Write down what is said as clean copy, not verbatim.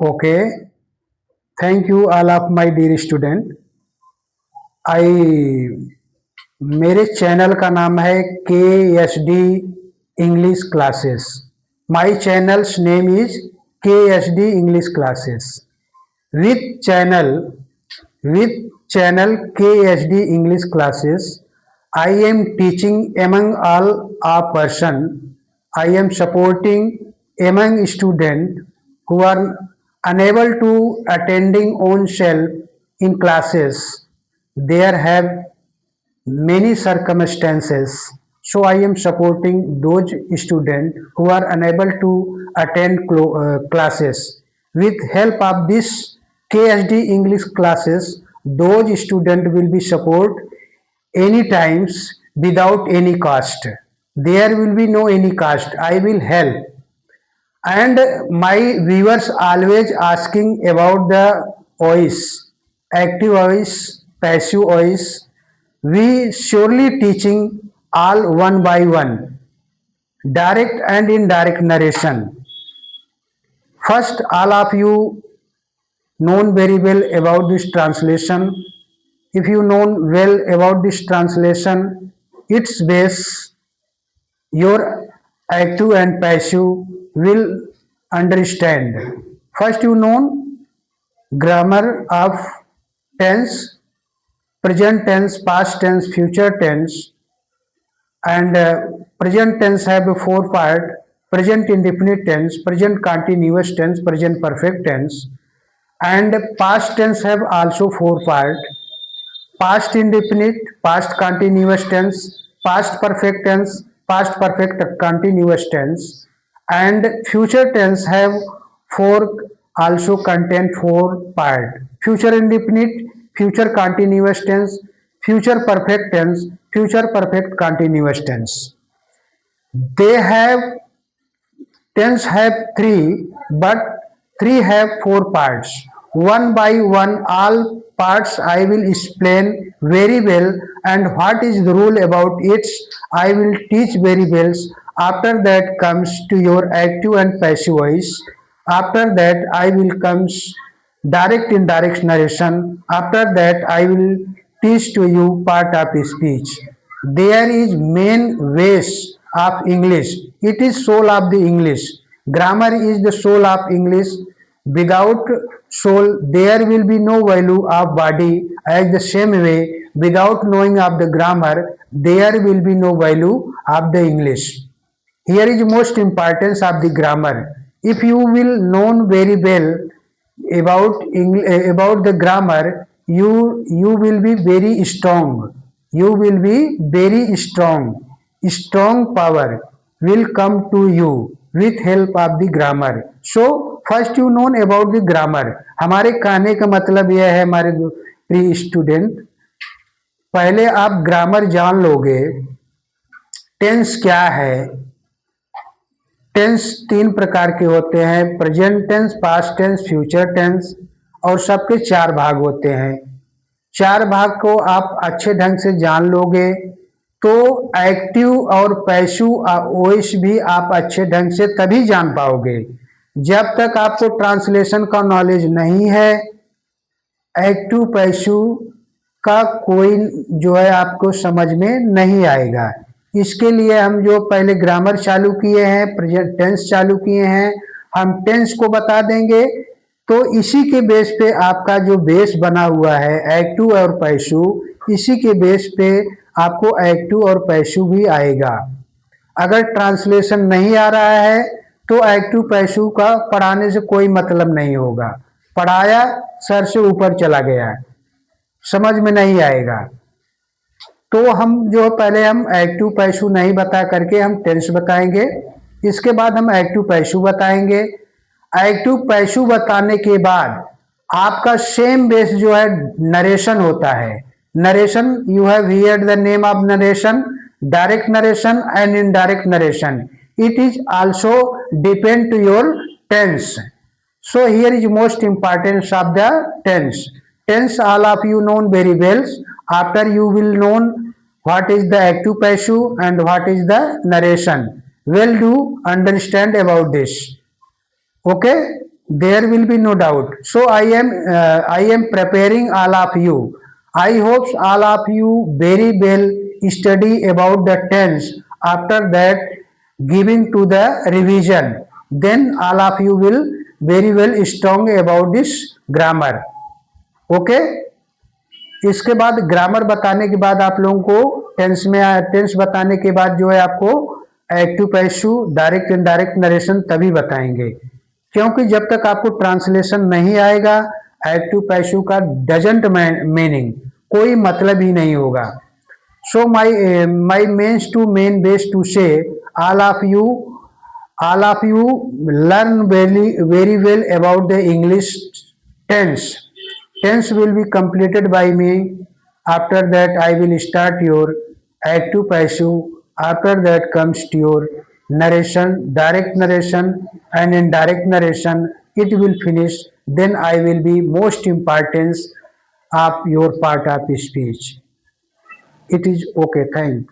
Okay, thank you all of my dear student. I मेरे channel का नाम है K S D English classes. My channels name is K S D English classes. With channel with channel K S D English classes I am teaching among all a person. I am supporting among student who are unable to attending own self in classes. There have many circumstances, so I am supporting those students who are unable to attend classes. With help of this KSD English classes, those students will be support any times without any cost. There will be no any cost. I will help. And my viewers always asking about the voice, active voice, passive voice. We surely teaching all one by one, direct and indirect narration. First, all of you known very well about this translation. If you know well about this translation, its base, your active and passive will understand. First, you know grammar of tense, present tense, past tense, future tense, and present tense have four part: present indefinite tense, present continuous tense, present perfect tense, and past tense have also four part: past indefinite, past continuous tense, past perfect tense, past perfect continuous tense, and future tense have four, also contain four part: future indefinite, future continuous tense, future perfect tense, future perfect continuous tense. They have Tense have three, but three have four parts. One by one, all parts I will explain very well, and what is the rule about it, I will teach very well. After that comes to your active and passive voice. After that, I will comes direct indirect narration. After that, I will teach to you part of speech. There is main ways of English. It is soul of the English. Grammar is the soul of English. Without soul, there will be no value of body. As the same way, without knowing of the grammar, there will be no value of the English. Here is most importance of the grammar. If you will know very well about the grammar, you will be very strong. You will be very strong. Strong power will come to you with help of the grammar. So first you know about the grammar. हमारे कहने का मतलब यह है हमारे प्रिय student, पहले आप ग्रामर जान लोगे। टेंस क्या है? टेंस तीन प्रकार के होते हैं: present tense, past tense, future tense, और सबके चार भाग होते हैं। चार भाग को आप अच्छे ढंग से जान लोगे तो एक्टिव और पैसिव वॉइस भी आप अच्छे ढंग से तभी जान पाओगे। जब तक आपको ट्रांसलेशन का नॉलेज नहीं है, एक्टिव पैसिव का कोई जो है आपको समझ में नहीं आएगा। इसके लिए हम जो पहले ग्रामर चालू किए हैं, प्रेजेंट टेंस चालू किए हैं, हम टेंस को बता देंगे। तो इसी के बेस पे आपका जो बेस बना हुआ है एक्टिव और पैसिव, इसी के बेस पे आपको एक्टिव और पैसिव भी आएगा। अगर ट्रांसलेशन नहीं आ रहा है तो एक्टिव पैसिव का पढ़ाने से कोई मतलब नहीं होगा। पढ़ाया सर से ऊपर चला गया, समझ में नहीं आएगा। तो हम जो पहले हम एक्टिव पैसिव नहीं बता करके हम टेंस बताएंगे, इसके बाद हम एक्टिव पैसिव बताएंगे। एक्टिव पैसिव बताने के बाद आपका सेम बेस जो है नरेशन होता है। Narration, you have heard the name of narration, direct narration and indirect narration. It is also depend to your tense. So here is most importance of the tense. Tense all of you know very well. After you will know what is the active passive and what is the narration. Well do understand about this. Okay. there will be no doubt. So I am preparing all of you. I hope all of you very well study about the tense. After that, giving to the revision, then all of you will very well strong about this grammar. Okay. इसके बाद grammar बताने के बाद आप लोगों को tense बताने के बाद जो है आपको active passive direct indirect narration तभी बताएंगे, क्योंकि जब तक आपको ट्रांसलेशन नहीं आएगा एक्टिव पैसिव का डजंट मीनिंग, कोई मतलब ही नहीं होगा. So my means to main base to say all of you learn very well about the English tense. Tense will be completed by me. After that, I will start your active passive. After that comes to your narration, direct narration and indirect narration. It will finish. Then I will be most importance of your part of speech. It is okay. Thank you.